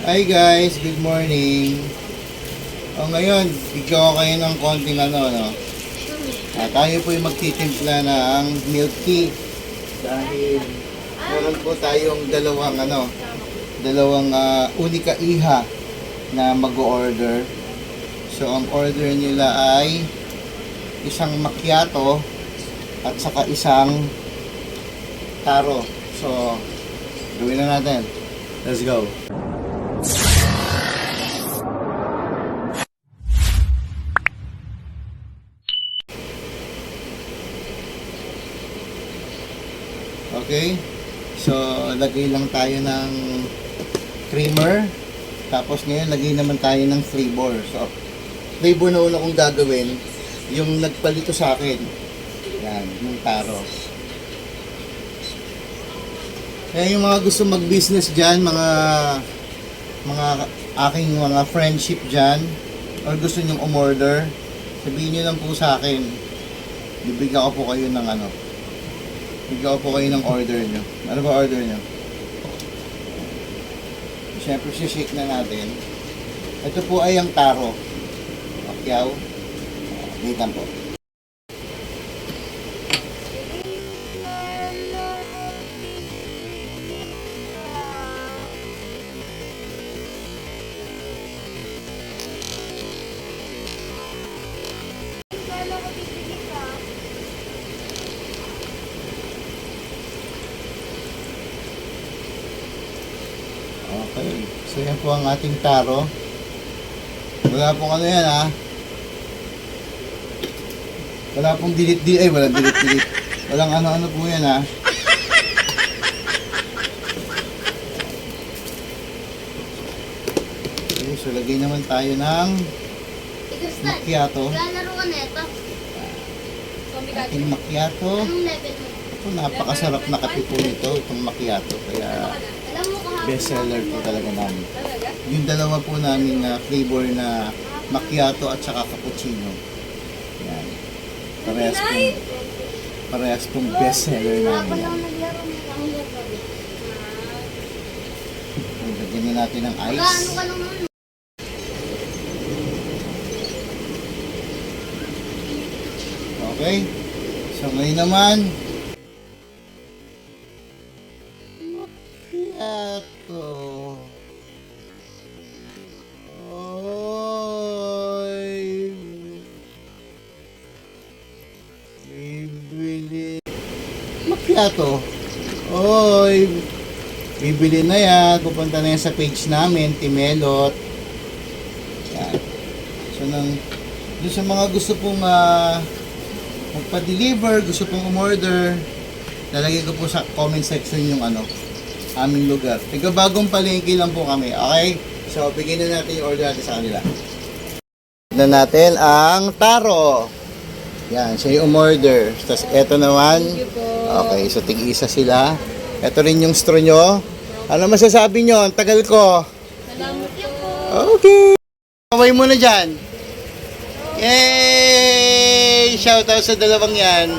Hi guys, good morning. Ngayon, bigyan ko kayo ng konting no? Tayo po yung magtitimpla ng milk tea. Dahil meron po tayong dalawang unika iha na mag-order. So, ang order nila ay isang macchiato at saka isang taro. So, gawin na natin. Let's go. Okay, so lagay lang tayo ng creamer, tapos ngayon lagay naman tayo ng flavor. So flavor na una kong gagawin, yung nagpalito sa akin, yan, yung taro. Kaya yung mga gusto mag-business dyan, mga aking mga friendship dyan, or gusto nyong umorder, sabihin nyo lang po sa akin, bibigyan ko po kayo ng bigyan ko po kayo ng order nyo. Ano ba order nyo? Siyempre, shake na natin. Ito po ay ang taro. Pakyaw. Wait lang po. Okay. So yan po ang ating taro. Wala pong yan ha. Wala pong delete. Ay, walang delete. Walang ano po yan ha. Okay, so lagay naman tayo ng macchiato. Ating macchiato. Ito, napakasarap na kape po nito, itong macchiato. Kaya best seller po talaga namin. Yung dalawa po namin na flavor na macchiato at saka cappuccino. Yan. Parehas pong best seller namin. Lagyan na natin ng ice. Okay. So ngayon naman, macchiato. Oy. Bibili. Macchiato. Oy. Bibili na yan. Pupunta na yan sa page namin, Timelot. Yan. So, doon sa mga gusto pong magpa-deliver, gusto pong umorder, lalagay ko po sa comment section yung aming lugar. Bagong palengke lang po kami, okay? So, bigyan na natin yung order natin sa kanila. Na natin ang taro. Yan, siya yung umorder. Tapos, eto naman. Okay, so tig-isa sila. Eto rin yung straw nyo. Ano masasabi nyo? Ang tagal ko. Salamat po. Okay. Kaway muna dyan. Yay! Shoutout sa dalawang yan.